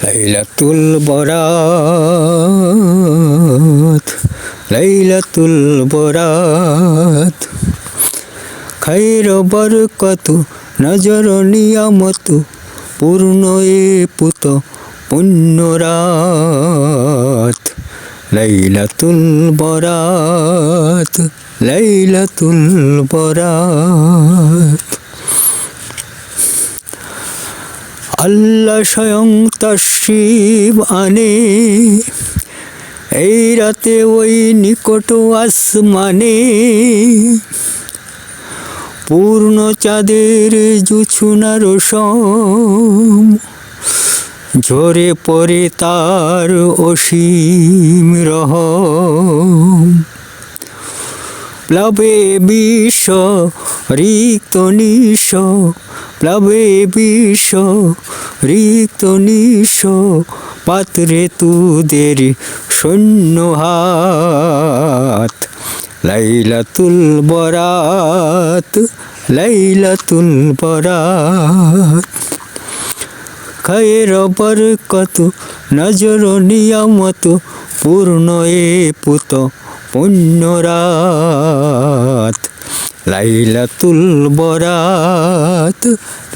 লাইলাতুল বরাত, লাইলাতুল বরাত, খাইর বরকত নজর নিয়ামত পূর্ণ এ পুত পুণ্য রাত। লাইলাতুল বরাত, লাইলাতুল বরাত। আল্লাহ স্বয়ং তশরিফ আনে এই রাতে ওই নিকট আসমানে, পূর্ণ চাঁদের জুছুনার সম ঝরে পড়ে তার অসীম রহম। প্লাবে বিশ্ব রিক্ত নিঃস্ব, প্লাবে বিশ্ব রিক্ত নিঃস্ব, পাত্রে তুদের শূন্য হাত। লাইলাতুল বরাত, লাইলাতুল বরাত, খায়ের বরকত নজর নিয়ামত পূর্ণ এ পুত পুণ্য রাত। লাইলাতুল বরাত,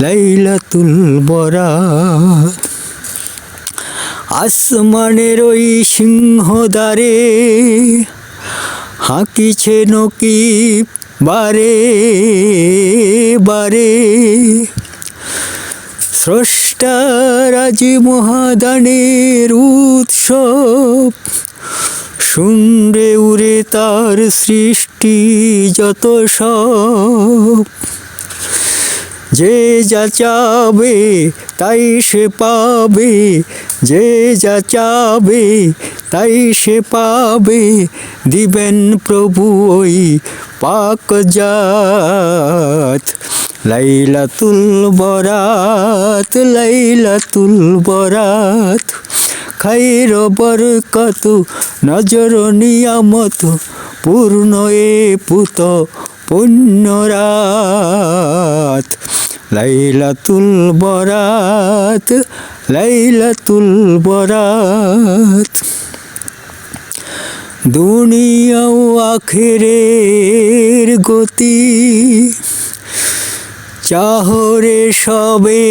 লাইলাতুল বরাত। আসমানের ওই সিংহদ্বারে হাঁকিছে নকিব বারে বারে, স্রষ্টার আজি মহাদানের উৎসব, শুনরে উড়ে তার সৃষ্টি যত সব। যে যা চাবে তাই সে পাবে, যে যা চাবে তাই সে পাবে, দিবেন প্রভু ওই পাক জাত। লাইলাতুল বরাত, লাইলাতুল বরাত, খাইর বরকত নজর নিয়ামত পূর্ণ এ পুত পুণ্য রাত। লাইলাতুল বরাত, লাইলাতুল বরাত। দুনিয়া ও আখিরের গতি চাহরে সবে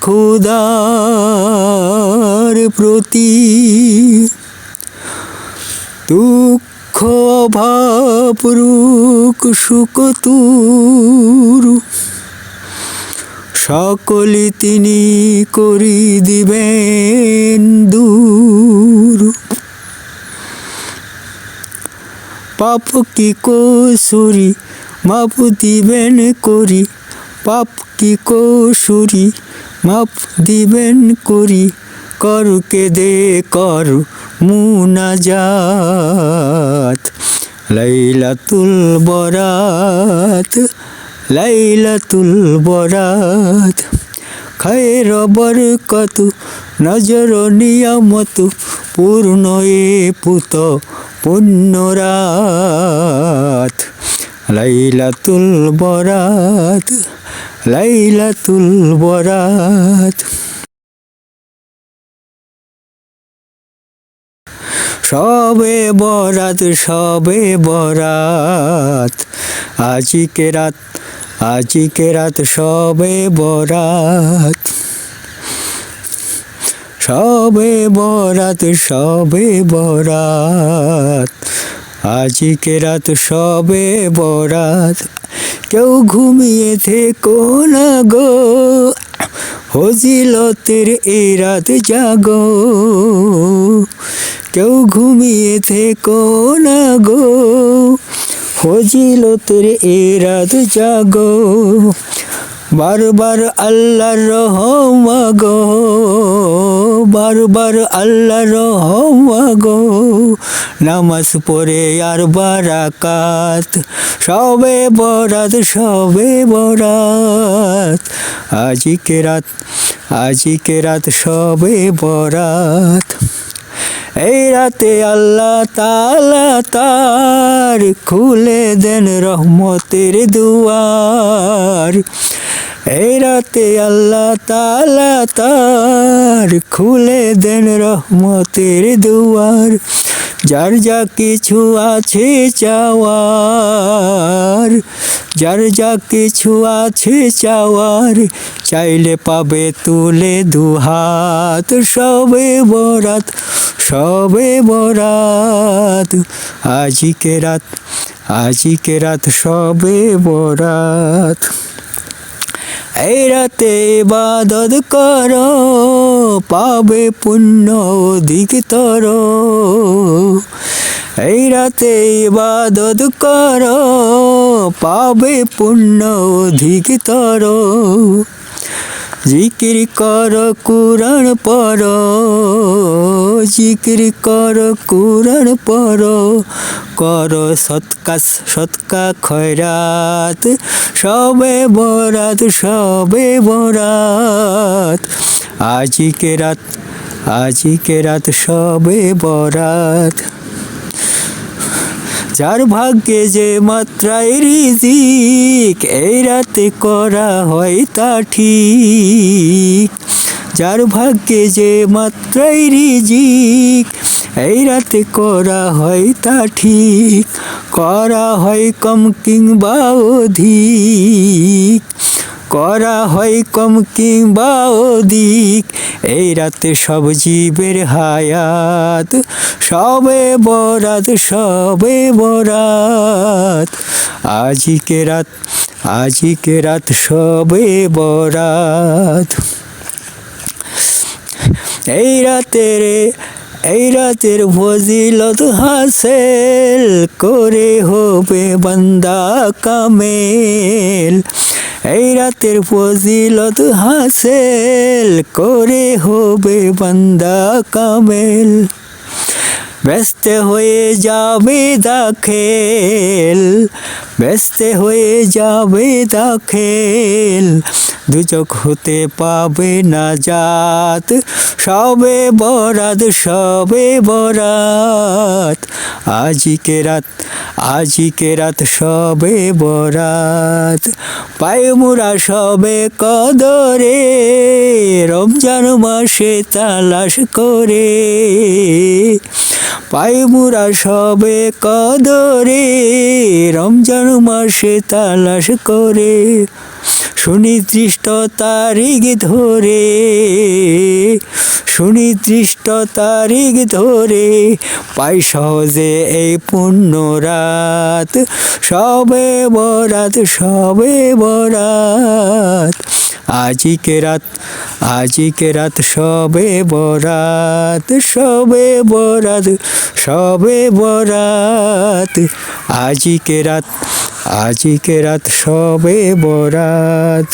খোদার প্রতি, দুঃখ অভাব রুক সুখ তুর, সকলে তিনি করি দিবেন দূর। পাপ কি কসুরি মাপ দিবেন করি, পাপ কি কসুরি মাপ দিবেন করি, করকে দে কর মুনাজাত। লাইলাতুল বরাত, লাইলাতুল বরাত, খায়ের বরকত নজর নিয়ামত পূর্ণ এ পুত পুণ্য রাত। লাইলাতুল বরাত, লাইলাতুল বরাত। সবে বরাত, সবে বরাত, আজিকে রাত, আজিকে রাত সবে বরাত। সবে বরাত, সবে বরাত, আজিকে রাত সবে বরাত। কেউ ঘুমিয়ে থেকো না গো, ফজিলতের এই রাত জাগো। কেউ ঘুমিয়ে থেকো না গো, ফজিলতের এই রাত জাগো। বারবার আল্লাহর রহম মাগো, বারবার আল্লাহর রহম মাগো, নামাজ পড়ে আর বারাকাত। সবে বরাত, সবে বরাত, আজিকে রাত, আজিকে রাত সবে বরাত। এই রাতে আল্লাহ তাআলা তার খুলে দেন রহমতের দুয়ার। এই রাতে আল্লাহ তাআলা তার আমার খুলে দেন রহমতের দুয়ার। যার যা কিছু আছে চাওয়ার, যার যা কিছু আছে চাওয়ার, চাইলে পাবে তুলে দুহাত। সবে বরাত, সবে বরাত, আজিকে রাত, আজিকে রাত সবে বরাত। এই রাতে ইবাদত করো, পাবে পুণ্য অধিকতর। এই রাতে ইবাদত করো, পাবে পুণ্য অধিকতর। জিকির কর কুরআন পড়ো, জিকির কর কুরআন পড়ো, করো সৎকা খয়রাত। সবে বরাত, সবে বরাত, আজিকে রাত, আজিকে রাত সবে বরাত। যার ভাগ্যে যে মাত্রায় রিজিক, এই রাতে করা হয় তা ঠিক। যার ভাগ্যে যে মাত্রায় রিজিক, এই রাতে করা হয় তা ঠিক। করা হয় কম কিংবা অধিক, করা হয় কম কিংবা অধিক, এই রাতে সব জীবের হায়াত। সবে বরাত, সবে বরাত, আজিকে রাত, আজিকে রাত সবে বরাত। এই রাতের ফজিলত হাসিল করে হবে বান্দা কামেল। এই রাতের ফজিলত হাসিল করে হবে বান্দা কামেল। ব্যস্ত হয়ে যাবে দাখিল, ব্যস্ত হয়ে যাবে দাখিল, দুজক হতে পাবে নাজাত। সবে বরাত, সবে বরাত, আজিকে রাত, আজিকে রাত সবে বরাত। পাই মোরা সবে কদরে, রমজান মাসে তালাশ করে। পাই মোরা সবে কদরে, রমজান মাসে তালাশ করে। সুনির্দিষ্ট তারিখ ধরে, সুনির্দিষ্ট তারিখ ধরে, পাই সহজে এই পুণ্য রাত। সবে বরাত, সবে বরাত, আজিকে রাত, আজিকে রাত সবে বরাত। সবে বরাত, সবে বরাত, আজিকে রাত, আজিকে রাত সবে বরাত।